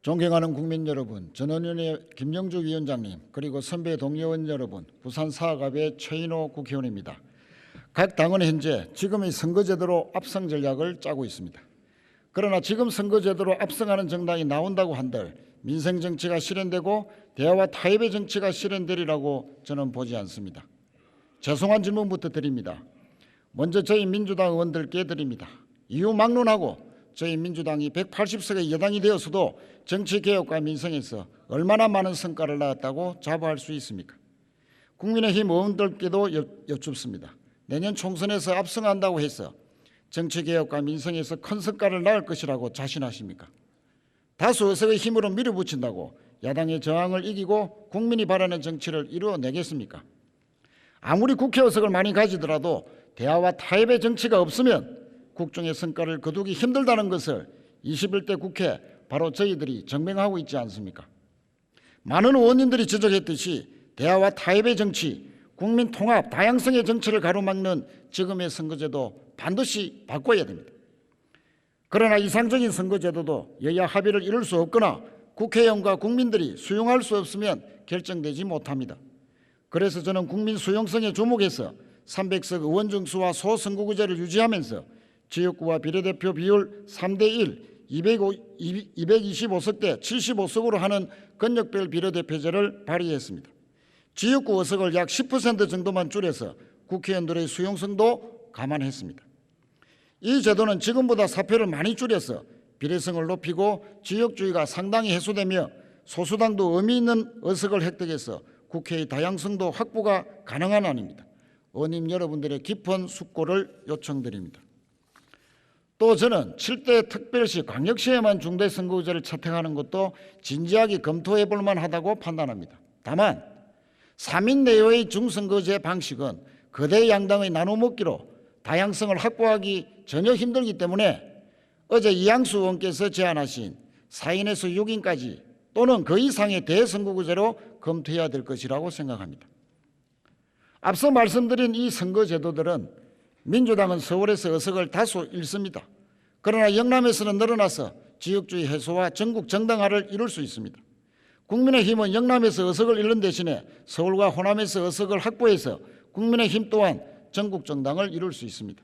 존경하는 국민 여러분, 전원위원회 김영주 위원장님, 그리고 선배 동료원 여러분, 부산 사학갑의 최인호 국회의원입니다. 각 당은 현재 지금의 선거제도로 압승 전략을 짜고 있습니다. 그러나 지금 선거제도로 압승하는 정당이 나온다고 한들 민생 정치가 실현되고 대화와 타협의 정치가 실현되리라고 저는 보지 않습니다. 죄송한 질문부터 드립니다. 먼저 저희 민주당 의원들께 드립니다. 이유 막론하고 저희 민주당이 180석의 여당이 되어서도 정치개혁과 민생에서 얼마나 많은 성과를 낳았다고 자부할 수 있습니까? 국민의힘 의원들께도 여쭙습니다. 내년 총선에서 압승한다고 해서 정치개혁과 민생에서 큰 성과를 낳을 것이라고 자신하십니까? 다수 의석의 힘으로 밀어붙인다고 야당의 저항을 이기고 국민이 바라는 정치를 이루어내겠습니까? 아무리 국회 의석을 많이 가지더라도 대화와 타협의 정치가 없으면 국정의 성과를 거두기 힘들다는 것을 21대 국회 바로 저희들이 증명하고 있지 않습니까? 많은 의원님들이 지적했듯이 대화와 타협의 정치, 국민 통합, 다양성의 정치를 가로막는 지금의 선거제도 반드시 바꿔야 됩니다. 그러나 이상적인 선거제도도 여야 합의를 이룰 수 없거나 국회의원과 국민들이 수용할 수 없으면 결정되지 못합니다. 그래서 저는 국민 수용성에 주목해서 300석 의원 정수와 소선거구제를 유지하면서 지역구와 비례대표 비율 3대1, 225석 대 75석으로 하는 권역별 비례대표제를 발의했습니다. 지역구 의석을 약 10% 정도만 줄여서 국회의원들의 수용성도 감안했습니다. 이 제도는 지금보다 사표를 많이 줄여서 비례성을 높이고 지역주의가 상당히 해소되며 소수당도 의미 있는 의석을 획득해서 국회의 다양성도 확보가 가능한 안입니다. 의원님 여러분들의 깊은 숙고를 요청드립니다. 또 저는 7대 특별시, 광역시에만 중대선거구제를 채택하는 것도 진지하게 검토해 볼 만하다고 판단합니다. 다만 3인 내외의 중선거제 방식은 거대 양당의 나눠먹기로 다양성을 확보하기 전혀 힘들기 때문에 어제 이양수 의원께서 제안하신 4인에서 6인까지 또는 그 이상의 대선거구제로 검토해야 될 것이라고 생각합니다. 앞서 말씀드린 이 선거제도들은 민주당은 서울에서 의석을 다수 잃습니다. 그러나 영남에서는 늘어나서 지역주의 해소와 전국 정당화를 이룰 수 있습니다. 국민의힘은 영남에서 의석을 잃는 대신에 서울과 호남에서 의석을 확보해서 국민의힘 또한 전국 정당을 이룰 수 있습니다.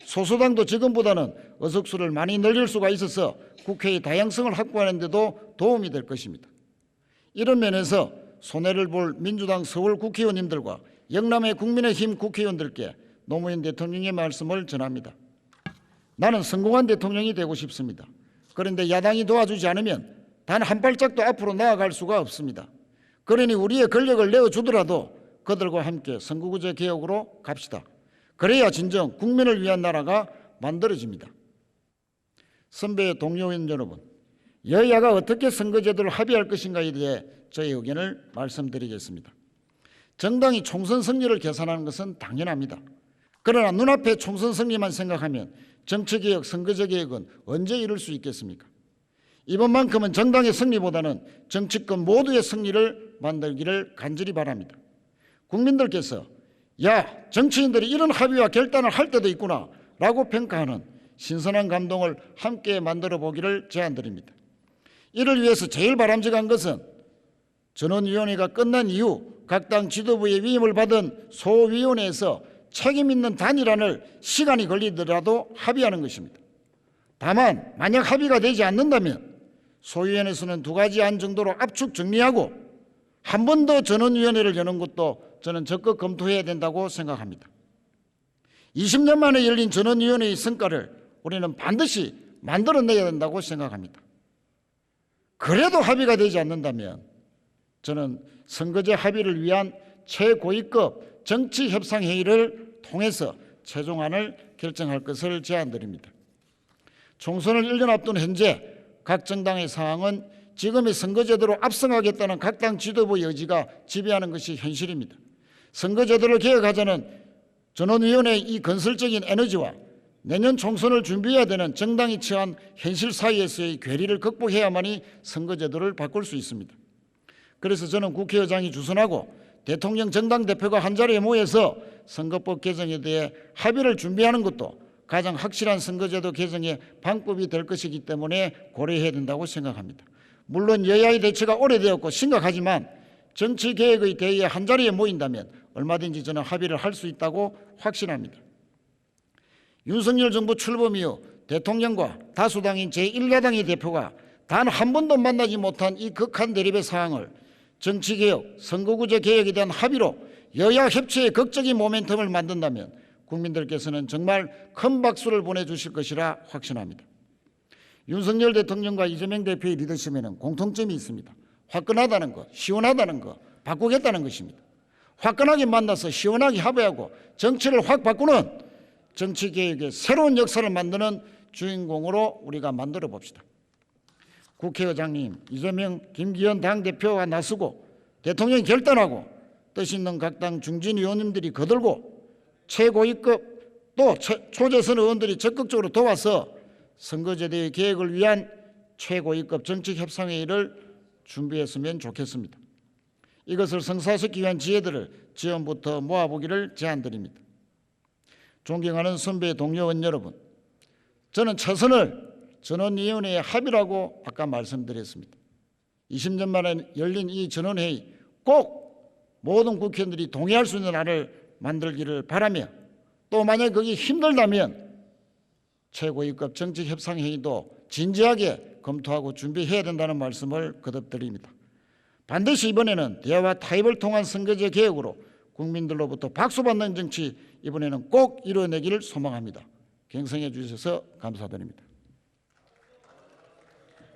소수당도 지금보다는 의석수를 많이 늘릴 수가 있어서 국회의 다양성을 확보하는 데도 도움이 될 것입니다. 이런 면에서 손해를 볼 민주당 서울 국회의원님들과 영남의 국민의힘 국회의원들께 노무현 대통령의 말씀을 전합니다. 나는 성공한 대통령이 되고 싶습니다. 그런데 야당이 도와주지 않으면 단 한 발짝도 앞으로 나아갈 수가 없습니다. 그러니 우리의 권력을 내어주더라도 그들과 함께 선거구제 개혁으로 갑시다. 그래야 진정 국민을 위한 나라가 만들어집니다. 선배 동료원 여러분, 여야가 어떻게 선거제도를 합의할 것인가에 대해 저의 의견을 말씀드리겠습니다. 정당이 총선 승리를 계산하는 것은 당연합니다. 그러나 눈앞에 총선 승리만 생각하면 정치개혁, 선거제 개혁은 언제 이룰 수 있겠습니까? 이번만큼은 정당의 승리보다는 정치권 모두의 승리를 만들기를 간절히 바랍니다. 국민들께서 야, 정치인들이 이런 합의와 결단을 할 때도 있구나 라고 평가하는 신선한 감동을 함께 만들어 보기를 제안드립니다. 이를 위해서 제일 바람직한 것은 전원위원회가 끝난 이후 각 당 지도부의 위임을 받은 소위원회에서 책임 있는 단일안을 시간이 걸리더라도 합의하는 것입니다. 다만 만약 합의가 되지 않는다면 소위원회에서는 2가지 안 정도로 압축 정리하고 한 번 더 전원위원회를 여는 것도 저는 적극 검토해야 된다고 생각합니다. 20년 만에 열린 전원위원회의 성과를 우리는 반드시 만들어내야 된다고 생각합니다. 그래도 합의가 되지 않는다면 저는 선거제 합의를 위한 최고위급 정치협상회의를 통해서 최종안을 결정할 것을 제안드립니다. 총선을 1년 앞둔 현재 각 정당의 상황은 지금의 선거제도로 압승하겠다는 각 당 지도부의 의지가 지배하는 것이 현실입니다. 선거제도를 개혁하자는 전원위원회의 이 건설적인 에너지와 내년 총선을 준비해야 되는 정당이 처한 현실 사이에서의 괴리를 극복해야만이 선거제도를 바꿀 수 있습니다. 그래서 저는 국회의장이 주선하고 대통령 정당 대표가 한자리에 모여서 선거법 개정에 대해 합의를 준비하는 것도 가장 확실한 선거제도 개정의 방법이 될 것이기 때문에 고려해야 된다고 생각합니다. 물론 여야의 대치가 오래되었고 심각하지만 정치개혁의 대의에 한자리에 모인다면 얼마든지 저는 합의를 할 수 있다고 확신합니다. 윤석열 정부 출범 이후 대통령과 다수당인 제1야당의 대표가 단 한 번도 만나지 못한 이 극한 대립의 상황을 정치개혁, 선거구제 개혁에 대한 합의로 여야 협치의 극적인 모멘텀을 만든다면 국민들께서는 정말 큰 박수를 보내주실 것이라 확신합니다. 윤석열 대통령과 이재명 대표의 리더십에는 공통점이 있습니다. 화끈하다는 것, 시원하다는 것, 바꾸겠다는 것입니다. 화끈하게 만나서 시원하게 합의하고 정치를 확 바꾸는 정치개혁의 새로운 역사를 만드는 주인공으로 우리가 만들어 봅시다. 국회의장님, 이재명, 김기현 당대표가 나서고 대통령이 결단하고 뜻 있는 각 당 중진 의원님들이 거들고 최고위급 또 초재선 의원들이 적극적으로 도와서 선거제도의 개혁을 위한 최고위급 정치협상회의를 준비했으면 좋겠습니다. 이것을 성사시키기 위한 지혜들을 지금부터 모아보기를 제안드립니다. 존경하는 선배 동료원 여러분, 저는 최선을 전원위원회의 합의라고 아까 말씀드렸습니다. 20년 만에 열린 이 전원회의 꼭 모든 국회의원들이 동의할 수 있는 날을 만들기를 바라며 또 만약 거기 힘들다면 최고위급 정치협상회의도 진지하게 검토하고 준비해야 된다는 말씀을 거듭드립니다. 반드시 이번에는 대화와 타협을 통한 선거제 개혁으로 국민들로부터 박수받는 정치 이번에는 꼭 이뤄내기를 소망합니다. 경청해 주셔서 감사드립니다.